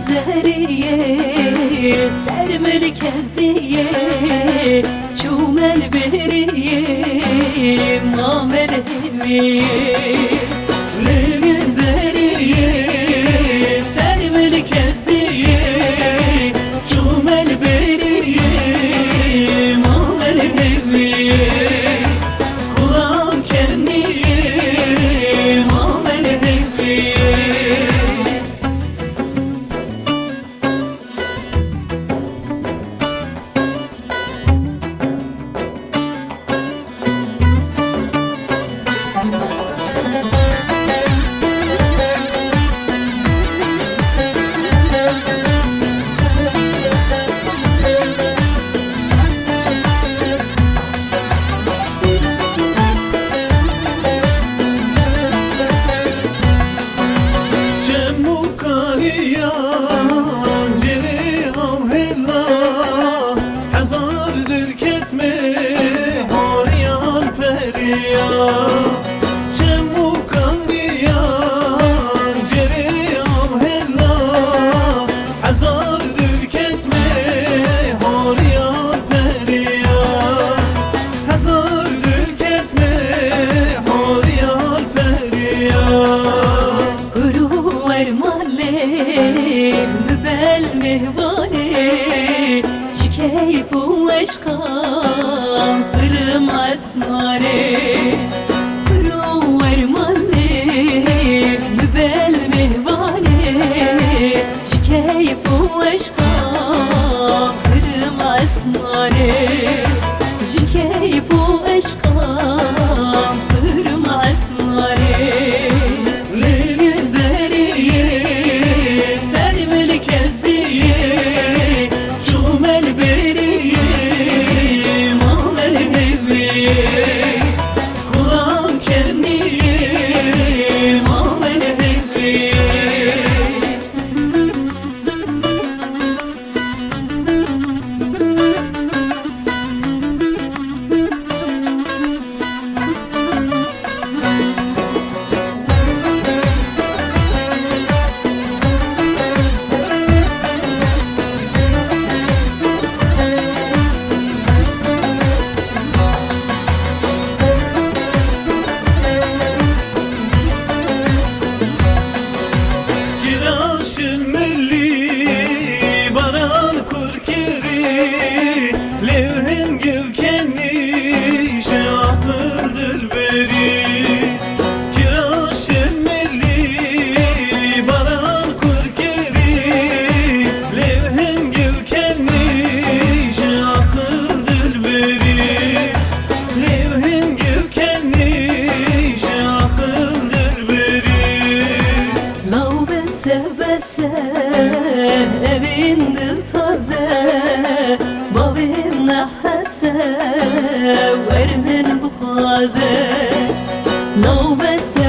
زهرية سر مركزية شو ملبرية ما مرهمية للزهرية سر مركزية شو ملبرية ما مرهمية kulağım kendiye mamel hevviye مهواني شكيف واشقام فرم اسماني برور مالي مبال مهواني شكيف واشقام فرم اسماني شكيف واشقام فرم اسماني evin dil taze babim nahse vermin bu haze no bese